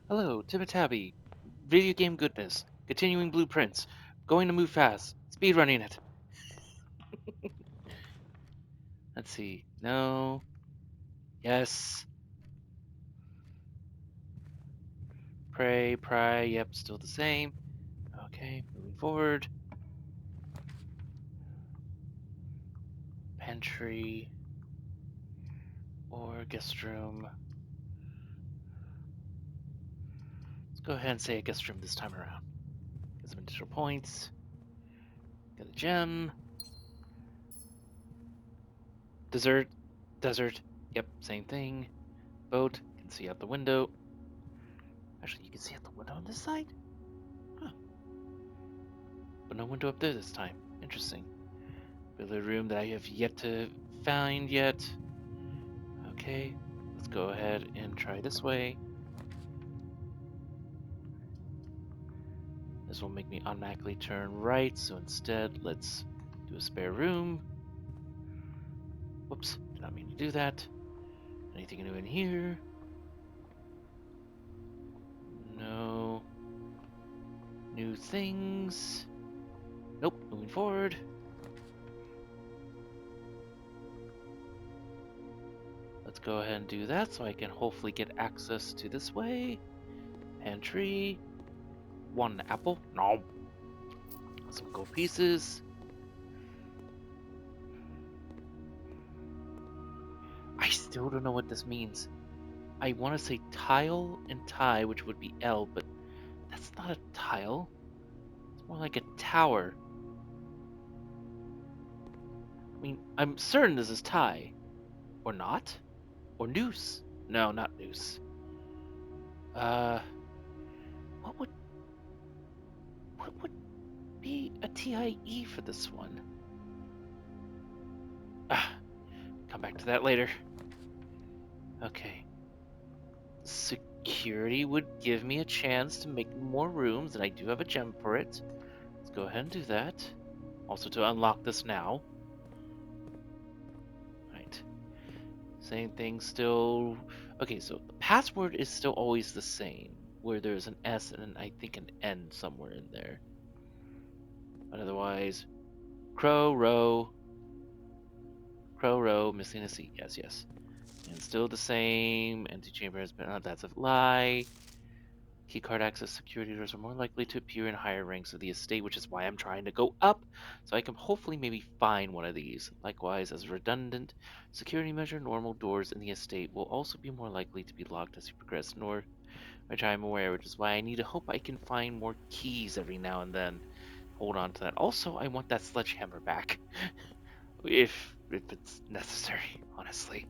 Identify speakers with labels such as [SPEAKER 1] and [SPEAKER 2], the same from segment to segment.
[SPEAKER 1] Hello, TimidTabby. Video game goodness. Continuing blueprints. Going to move fast. Speedrunning it. Let's see. No. Yes. Pray. Yep, still the same. Okay, moving forward. Pantry. Or guest room. Let's go ahead and say a guest room this time around. Get some additional points. Get a gem. Dessert. Desert. Yep, same thing. Boat. Can see out the window. Actually, you can see out the window on this side? Huh. But no window up there this time. Interesting. Build a room that I have yet to find yet. Okay, let's go ahead and try this way. This will make me automatically turn right, so instead let's do a spare room. Whoops, did not mean to do that. Anything new in here? No. New things? Nope, moving forward. Let's go ahead and do that so I can hopefully get access to this way. Pantry. One apple. No. Some gold pieces. I still don't know what this means. I want to say tile and tie, which would be L, but that's not a tile. It's more like a tower. I mean, I'm certain this is tie. Or not? Or noose? No, not noose. What would be a TIE for this one? Ah, come back to that later. Okay. Security would give me a chance to make more rooms, and I do have a gem for it. Let's go ahead and do that. Also to unlock this now. Right. Same thing still. Okay, so the password is still always the same, where there's an S and I think an N somewhere in there. But otherwise, Crow Row, missing a C. Yes. And still the same. Empty chamber has been. That's a lie. Keycard access security doors are more likely to appear in higher ranks of the estate, which is why I'm trying to go up, so I can hopefully maybe find one of these. Likewise, as a redundant security measure, normal doors in the estate will also be more likely to be locked as you progress north, which I'm aware, which is why I need to hope I can find more keys every now and then. Hold on to that. Also, I want that sledgehammer back. if it's necessary, honestly.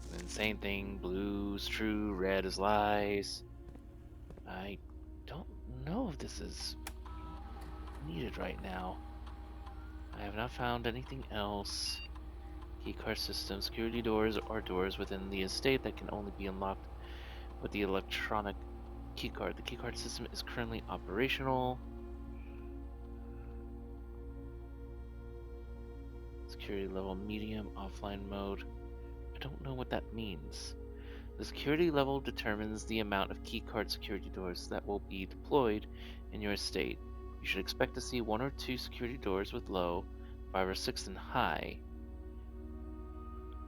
[SPEAKER 1] And then same thing, blue's true, red is lies. I don't know if this is needed right now. I have not found anything else. Keycard system, security doors are doors within the estate that can only be unlocked with the electronic keycard. The keycard system is currently operational. Security level medium offline mode. I don't know what that means. The security level determines the amount of keycard security doors that will be deployed in your estate. You should expect to see 1 or 2 security doors with low, 5 or 6 in high.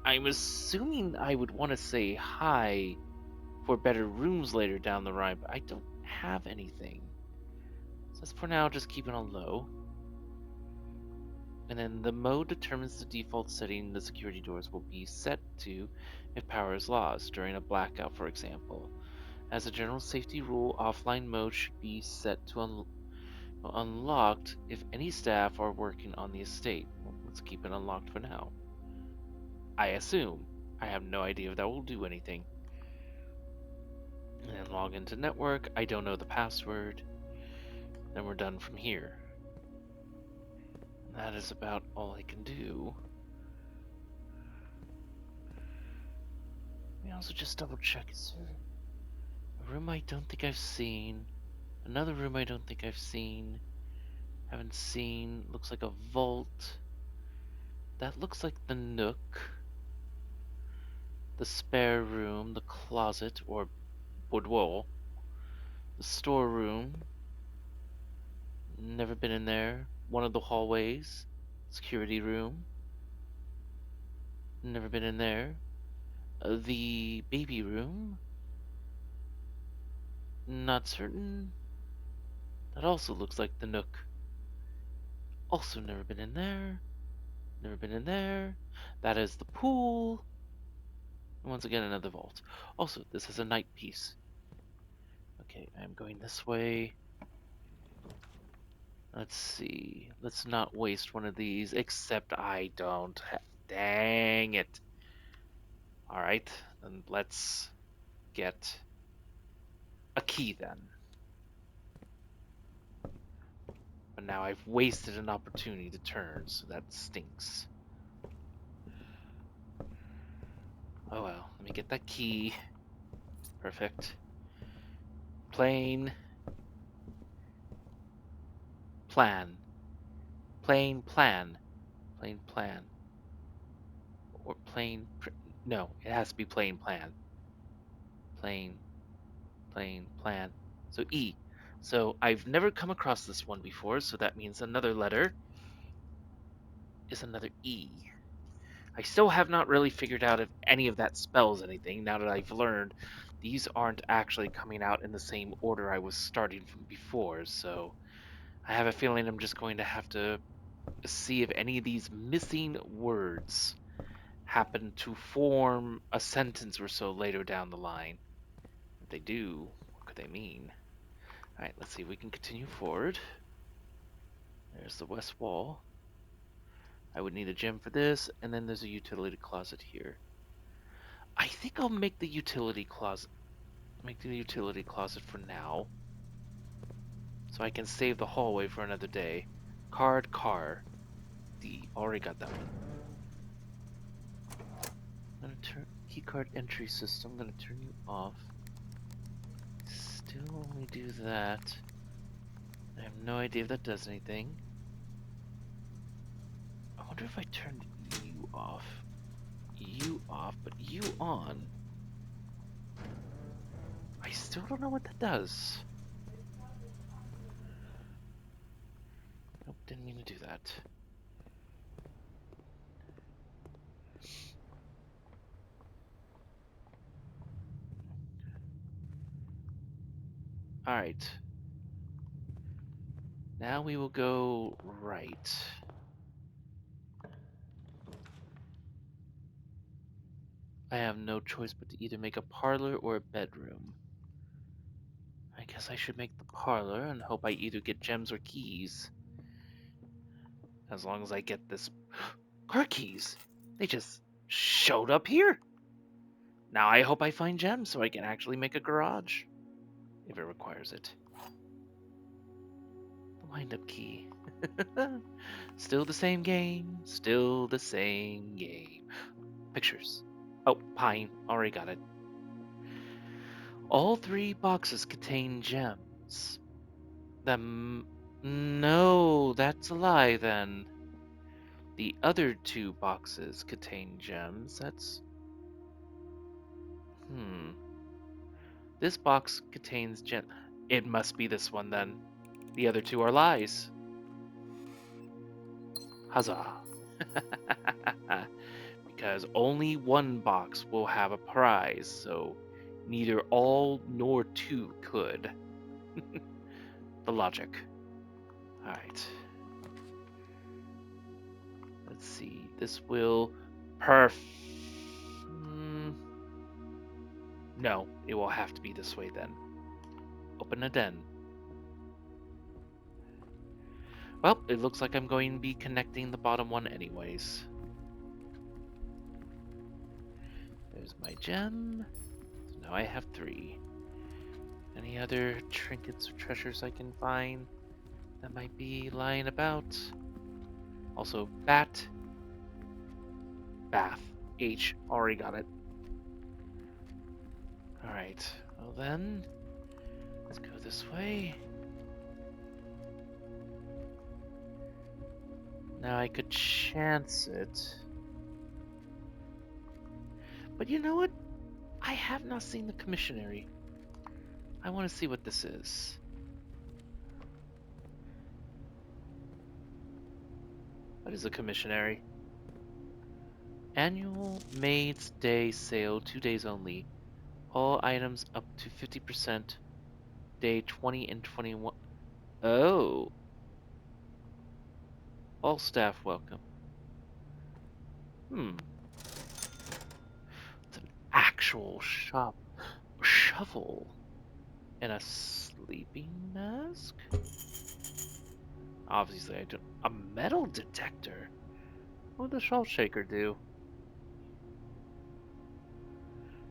[SPEAKER 1] I'm assuming I would want to say high for better rooms later down the line, but I don't have anything. So let's for now just keep it on low. And then the mode determines the default setting the security doors will be set to if power is lost during a blackout, for example. As a general safety rule, offline mode should be set to unlocked if any staff are working on the estate. Well, let's keep it unlocked for now. I assume. I have no idea if that will do anything. And then log into network. I don't know the password. Then we're done from here. That is about all I can do. Let me also just double check. Is there a room I don't think I've seen? Another room I don't think I've seen. Haven't seen. Looks like a vault. That looks like the nook. The spare room, the closet, or boudoir. The storeroom. Never been in there. One of the hallways. Security room. Never been in there. The baby room. Not certain. That also looks like the nook. Also never been in there. Never been in there. That is the pool. And once again, another vault. Also, this is a night piece. Okay, I'm going this way. Let's see. Let's not waste one of these, except I don't. Dang it. Alright, then let's get a key then. But now I've wasted an opportunity to turn, so that stinks. Oh well, let me get that key. Perfect. Plain. Plan. Plain plan. Plain plan. Or plain. No, it has to be plain plan. Plain plan. So E. So I've never come across this one before, so that means another letter is another E. I still have not really figured out if any of that spells anything now that I've learned these aren't actually coming out in the same order I was starting from before, so I have a feeling I'm just going to have to see if any of these missing words happen to form a sentence or so later down the line. If they do, what could they mean? Alright, let's see if we can continue forward. There's the west wall. I would need a gem for this, and then there's a utility closet here. I think I'll make the utility closet for now, so I can save the hallway for another day. Car. D. Already got that one. I'm gonna turn keycard entry system. I'm gonna turn you off. Still only do that. I have no idea if that does anything. I wonder if I turned you off. You off, but you on. I still don't know what that does. Nope, didn't mean to do that. Alright. Now we will go right. I have no choice but to either make a parlor or a bedroom. I guess I should make the parlor and hope I either get gems or keys. As long as I get this... Car keys! They just showed up here! Now I hope I find gems so I can actually make a garage. If it requires it. The wind-up key. Still the same game. Still the same game. Pictures. Oh, pine. Already got it. All 3 boxes contain gems. No, that's a lie then. The other 2 boxes contain gems. That's... This box contains gems. It must be this one then. The other 2 are lies. Huzzah. Because only 1 box will have a prize, so neither all nor 2 could. The logic. Alright. Let's see. This will... No, it will have to be this way then. Open a den. Well, it looks like I'm going to be connecting the bottom one anyways. There's my gem. So now I have 3. Any other trinkets or treasures I can find that might be lying about? Also, bath. H. Already got it. Alright. Well then, let's go this way. Now I could chance it. But you know what? I have not seen the commissary. I want to see what this is. What is a commissionary? Annual Maid's Day sale, 2 days only. All items up to 50%. Day 20 and 21. Oh. All staff welcome. It's an actual shovel. And a sleeping mask? Obviously I don't. A metal detector? What would the salt shaker do?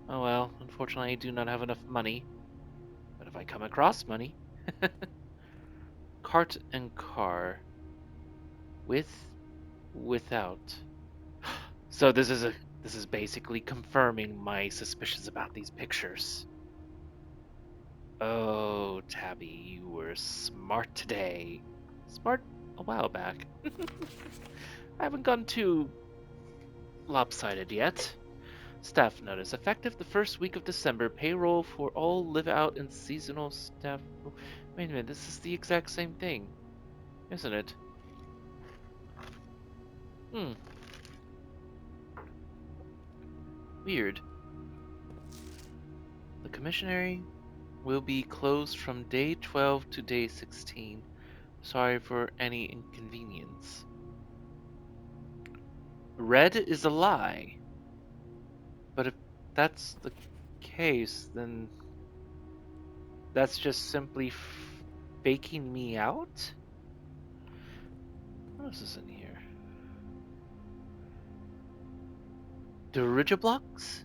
[SPEAKER 1] Oh well, unfortunately I do not have enough money. But if I come across money... Cart and car. Without. So this is basically confirming my suspicions about these pictures. Oh, Tabby, you were smart today. Smart a while back. I haven't gone too lopsided yet. Staff notice. Effective the first week of December, payroll for all live out and seasonal staff. Wait a minute, this is the exact same thing, isn't it? Weird. The commissionary will be closed from day 12 to day 16. Sorry for any inconvenience. Red is a lie. But if that's the case, then that's just simply faking me out? What else is in here? Dirigiblocks?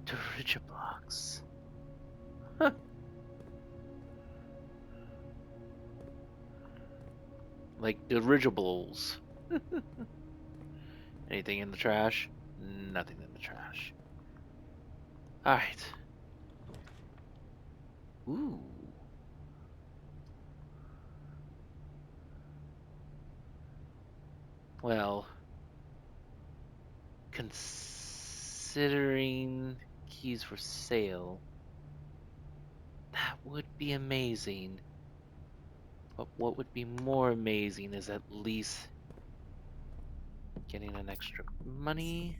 [SPEAKER 1] Dirigiblocks. Huh. Like dirigibles. Anything in the trash? Nothing in the trash. Alright. Ooh. Well, considering keys for sale, that would be amazing. But what would be more amazing is at least getting an extra money,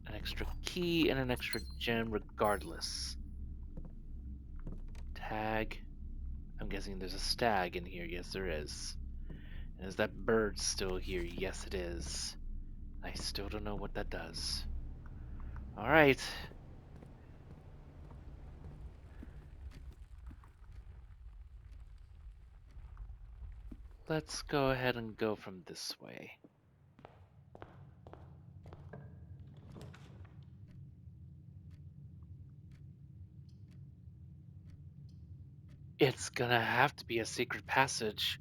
[SPEAKER 1] an extra key, and an extra gem regardless. Tag. I'm guessing there's a stag in here. Yes, there is. And is that bird still here? Yes, it is. I still don't know what that does. Alright. Let's go ahead and go from this way. It's gonna have to be a secret passage.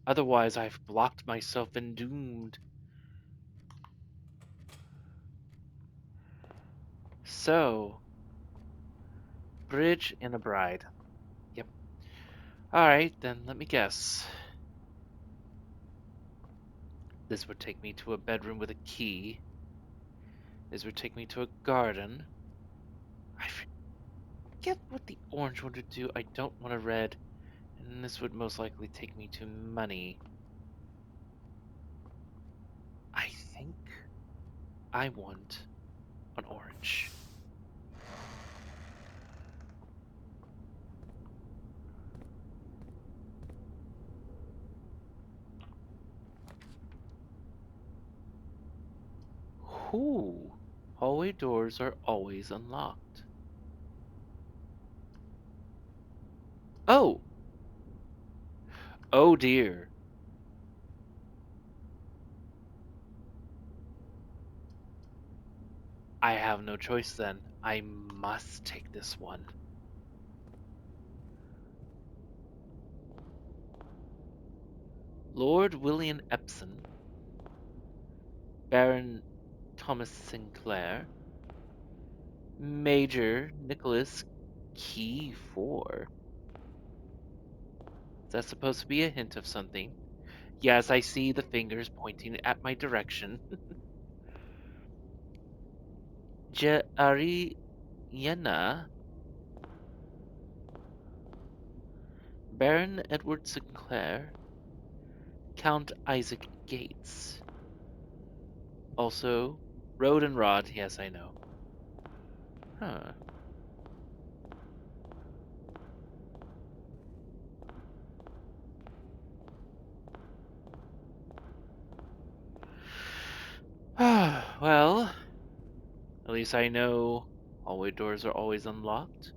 [SPEAKER 1] Otherwise, I've blocked myself and doomed. So, bridge and a bride. Yep. Alright, then let me guess. This would take me to a bedroom with a key. This would take me to a garden. I forget what the orange one would do. I don't want a red. And this would most likely take me to money. I think I want an orange. Ooh. Hallway doors are always unlocked. Oh! Oh dear. I have no choice then. I must take this one. Lord William Epson, Baron Thomas Sinclair, Major Nicholas Key 4. Is that supposed to be a hint of something? Yes, I see the fingers pointing at my direction. Ariana Baron Edward Sinclair, Count Isaac Gates. Also, Road and Rod, yes, I know. Huh. Well, at least I know hallway doors are always unlocked.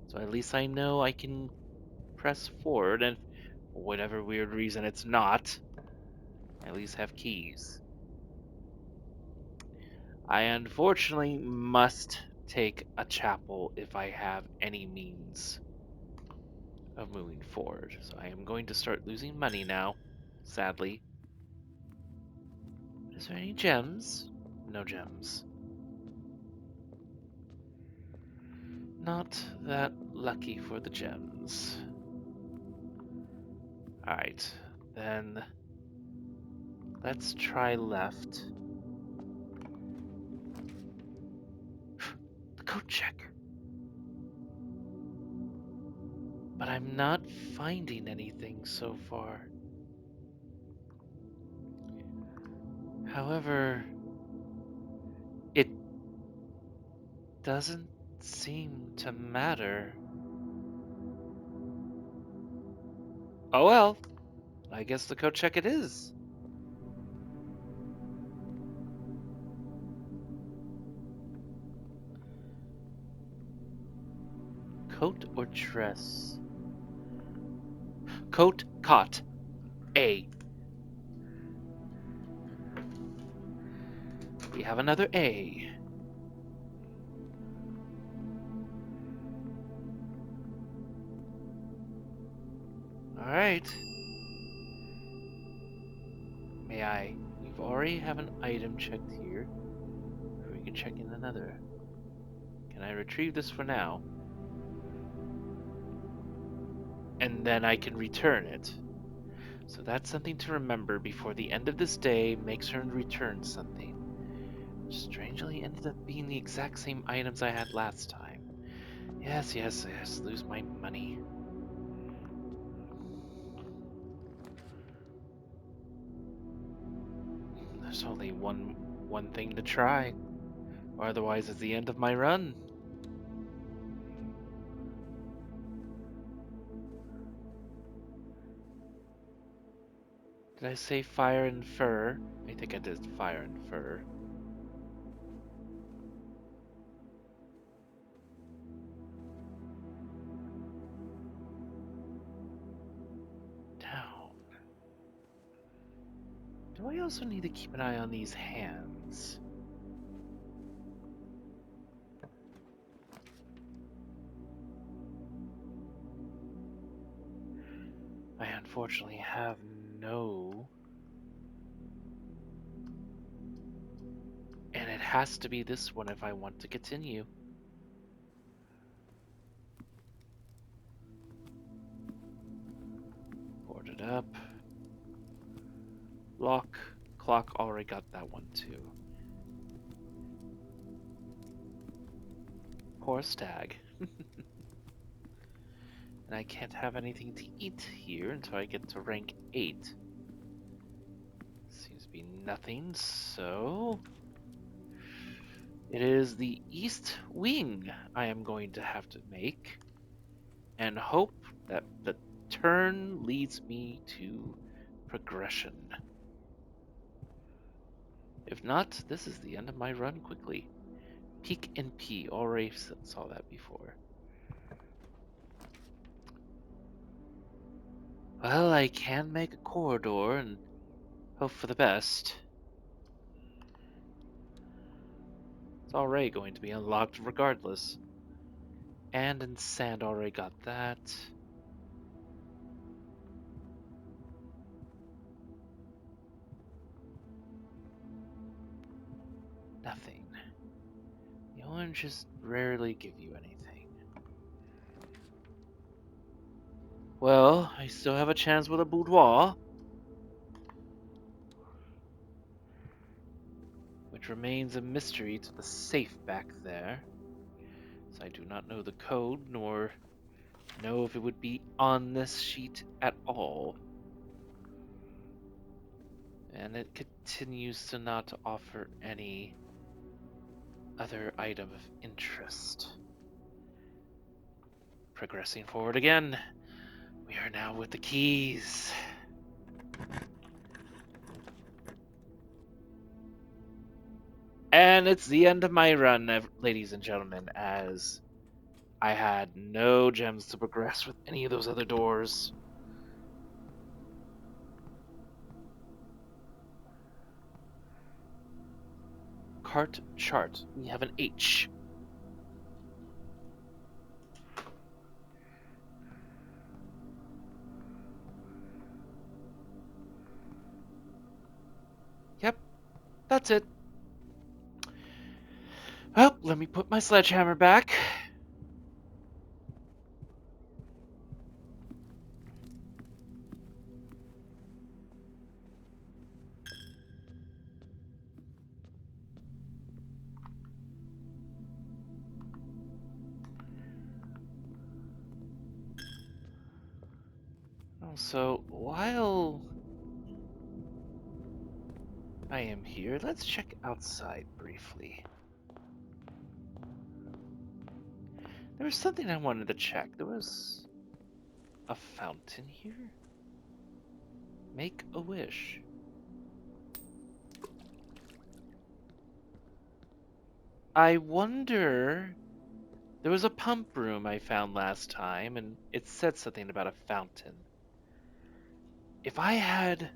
[SPEAKER 1] So at least I know I can press forward, and for whatever weird reason it's not, I at least have keys. I unfortunately must take a chapel if I have any means of moving forward. So I am going to start losing money now, sadly. Is there any gems? No gems. Not that lucky for the gems. Alright, then let's try left. The code check. But I'm not finding anything so far. However, it doesn't seem to matter. Oh well, I guess the code check it is. Coat or dress? Coat, cot. A. We have another A. Alright. May I? We've already have an item checked here. Or we can check in another. Can I retrieve this for now? And then I can return it. So that's something to remember before the end of this day. Make sure and return something. Which strangely ended up being the exact same items I had last time. Yes, yes, yes. Lose my money. There's only one thing to try. Or otherwise it's the end of my run. Did I say fire and fur? I think I did fire and fur. Down. Do I also need to keep an eye on these hands? I unfortunately have no. And it has to be this one if I want to continue. Boarded up. Lock. Clock, already got that one too. Horse tag. And I can't have anything to eat here until I get to rank 8. Seems to be nothing, so... It is the east wing I am going to have to make. And hope that the turn leads me to progression. If not, this is the end of my run quickly. Peek and P, already saw that before. Well, I can make a corridor and hope for the best. It's already going to be unlocked regardless. And in sand, already got that. Nothing. The oranges rarely give you anything. Well, I still have a chance with a boudoir. Which remains a mystery to the safe back there. So I do not know the code, nor know if it would be on this sheet at all. And it continues to not offer any other item of interest. Progressing forward again, we are now with the keys. And it's the end of my run, ladies and gentlemen, as I had no gems to progress with any of those other doors. Cart chart. We have an H. Yep, that's it. Well, let me put my sledgehammer back. Also, while I am here, let's check outside briefly. There was something I wanted to check. There was a fountain here? Make a wish. I wonder... There was a pump room I found last time, and it said something about a fountain. If I had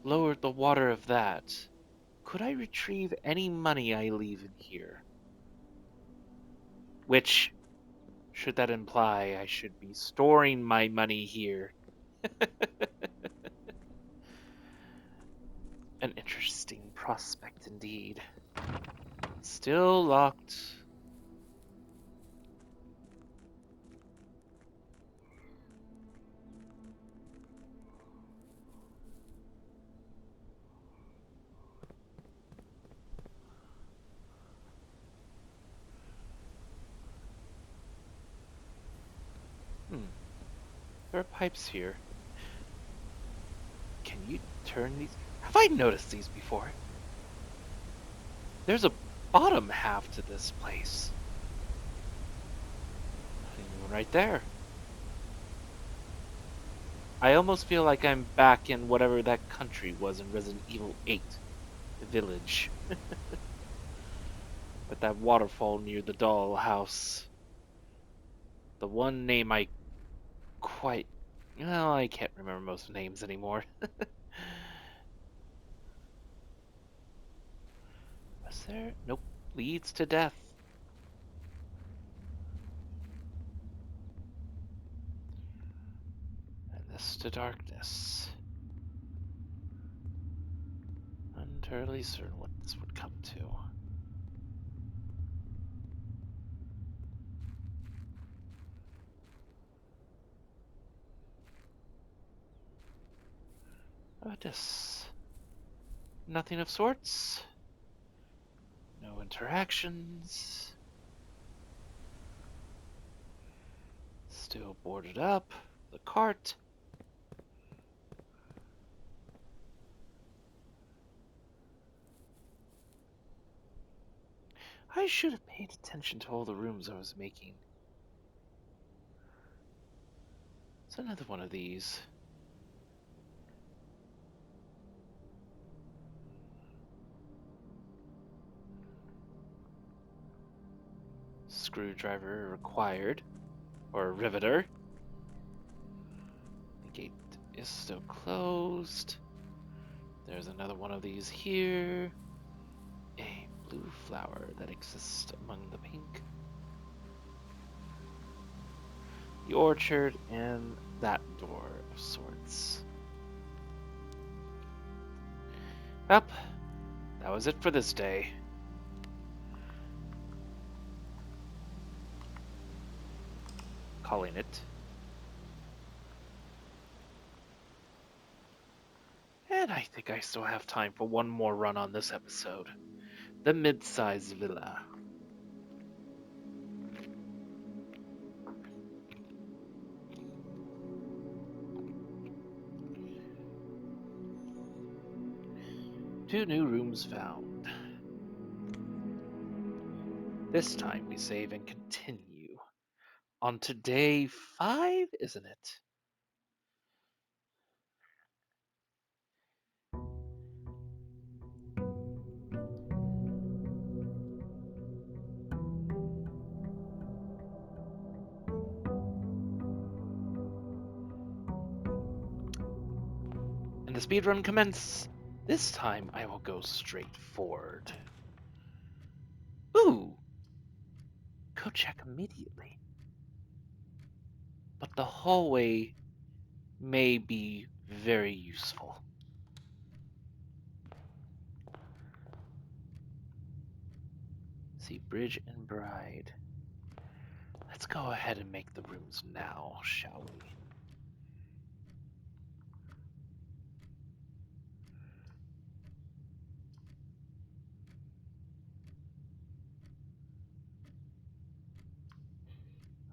[SPEAKER 1] lowered the water of that, could I retrieve any money I leave in here? Which, should that imply I should be storing my money here? An interesting prospect indeed. Still locked. There are pipes here. Can you turn these? Have I noticed these before? There's a bottom half to this place. Right there. I almost feel like I'm back in whatever that country was in Resident Evil 8. The village. With that waterfall near the doll house. The one name I quite... Well, I can't remember most names anymore. Was there? Nope. Leads to death. And this to darkness. Entirely certain what this would come to. How about this? Nothing of sorts. No interactions. Still boarded up. The cart. I should have paid attention to all the rooms I was making. It's another one of these. Screwdriver required. Or a riveter. The gate is still closed. There's another one of these here. A blue flower that exists among the pink. The orchard and that door of sorts. Well, that was it for this day. Calling it. And I think I still have time for one more run on this episode. The mid-sized villa. 2 new rooms found. This time we save and continue. On to day 5, isn't it? And the speedrun commence. This time I will go straight forward. Ooh! Go check immediately. But the hallway may be very useful. See, Bridge and Bride. Let's go ahead and make the rooms now, shall we?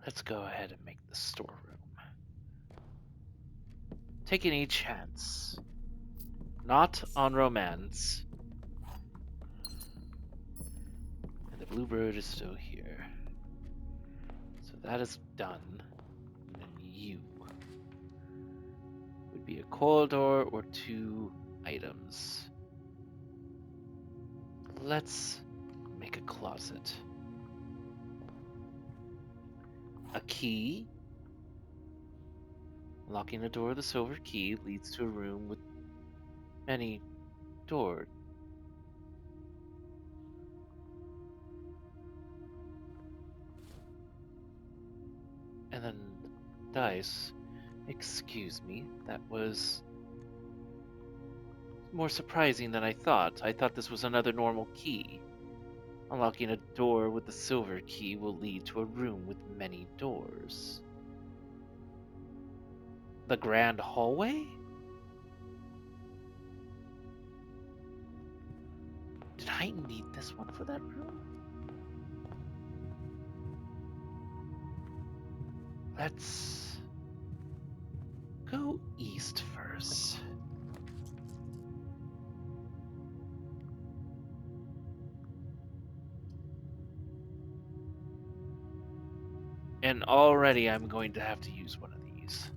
[SPEAKER 1] Let's go ahead and make the storeroom. Taking a chance. Not on romance. And the bluebird is still here. So that is done. And you would be a corridor or 2 items. Let's make a closet. A key. Locking the door with a silver key leads to a room with many doors. And then dice. Excuse me, that was more surprising than I thought. I thought this was another normal key. Unlocking a door with the silver key will lead to a room with many doors. The grand hallway? Did I need this one for that room? Let's go east first. And already I'm going to have to use one of these.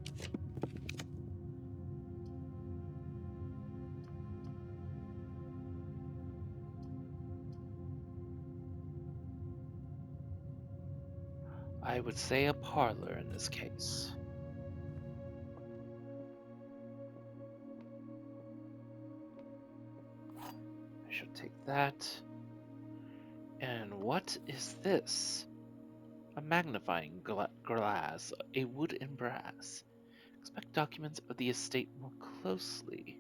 [SPEAKER 1] I would say a parlor in this case. I should take that. And what is this? A magnifying glass, a wood and brass. Inspect documents of the estate more closely.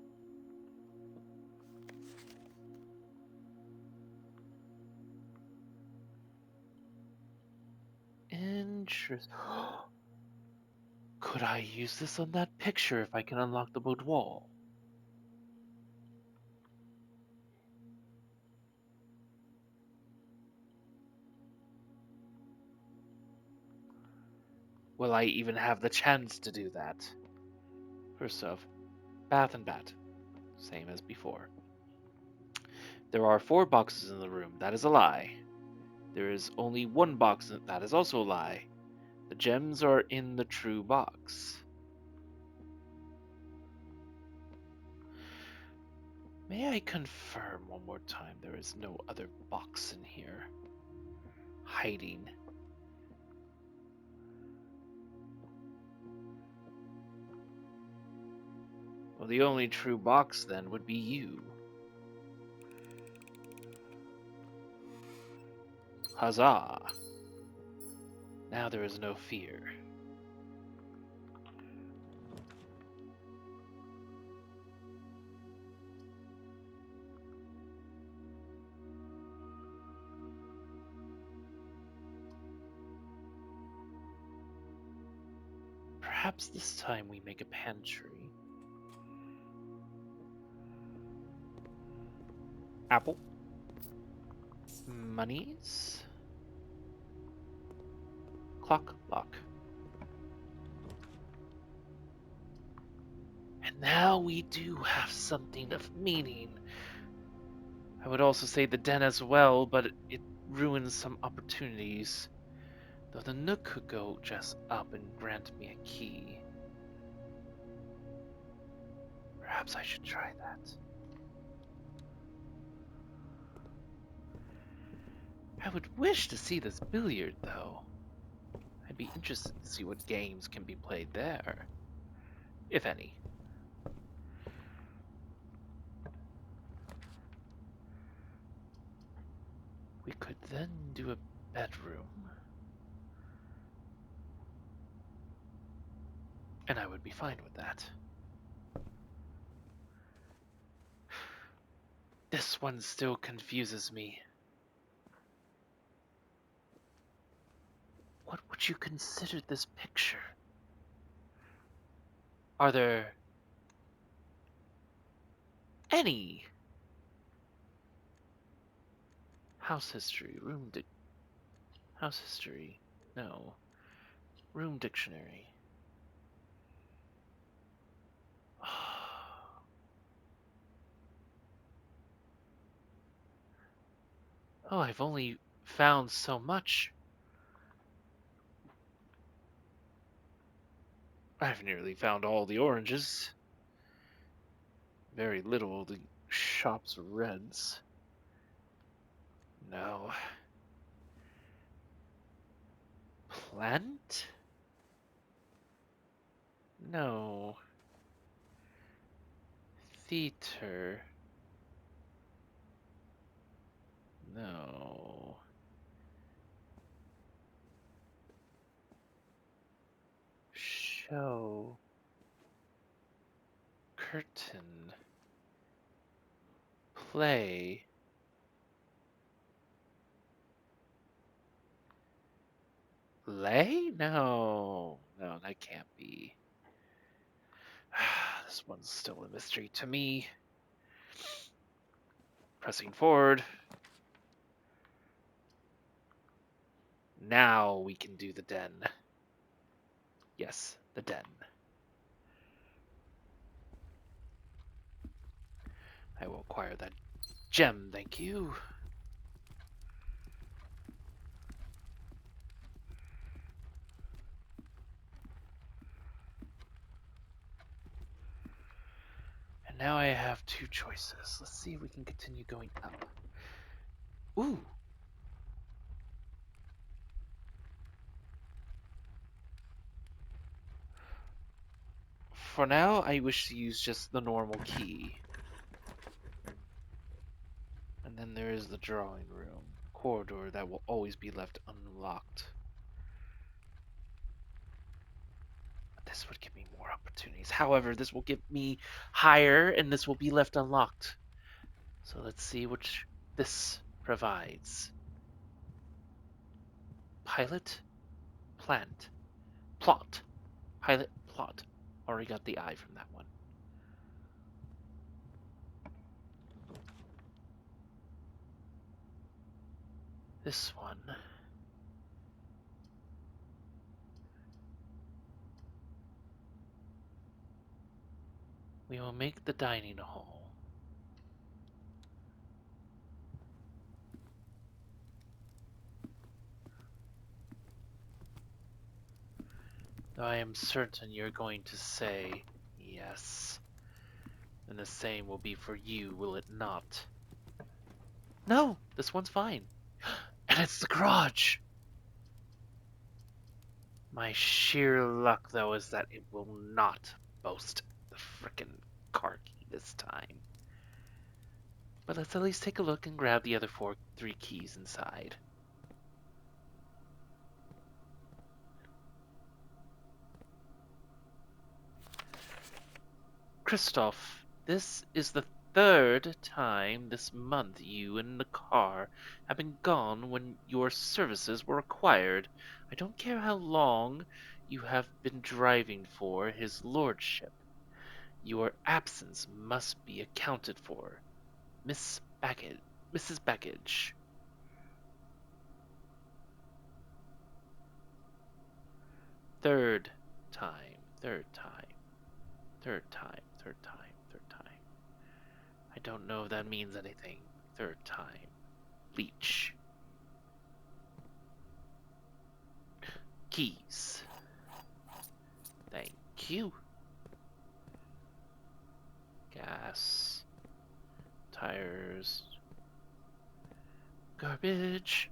[SPEAKER 1] Interesting. Could I use this on that picture if I can unlock the boudoir? Will I even have the chance to do that? First off, bath and bat. Same as before. There are 4 boxes in the room. That is a lie. There is only 1 box. That is also a lie. The gems are in the true box. May I confirm one more time there is no other box in here? Hiding. Well, the only true box then would be you. Huzzah! Now there is no fear. Perhaps this time we make a pantry. Apple. Monies. Clock, lock. And now we do have something of meaning. I would also say the den as well, but it ruins some opportunities. Though the Nook could go just up and grant me a key. Perhaps I should try that. I would wish to see this billiard, though. I'd be interested to see what games can be played there. If any. We could then do a bedroom. And I would be fine with that. This one still confuses me. What would you consider this picture? Are there any house history, house history? No. Room dictionary. Oh, I've only found so much. I've nearly found all the oranges. Very little of the shop's reds. No. Plant? No. Theater? No. Show. Curtain. Play. Lay? No. No, that can't be. This one's still a mystery to me. Pressing forward. Now we can do the den. Yes, the den. I will acquire that gem, thank you. And now I have two choices. Let's see if we can continue going up. Ooh. For now, I wish to use just the normal key. And then there is the drawing room. Corridor that will always be left unlocked. But this would give me more opportunities. However, this will give me higher, and this will be left unlocked. So let's see which this provides. Pilot, plant, plot. Pilot, plot. Already got the I from that one. This one. We will make the dining hall. Though I am certain you're going to say yes. And the same will be for you, will it not? No, this one's fine. And it's the garage! My sheer luck, though, is that it will not boast the frickin' car key this time. But let's at least take a look and grab the other three keys inside. Christoph, this is the third time this month you and the car have been gone when your services were required. I don't care how long you have been driving for his lordship. Your absence must be accounted for. Mrs. Baggage. Third time, third time, third time, third time, third time. I don't know if that means anything. Third time. Leech. Keys. Thank you. Gas. Tires. Garbage.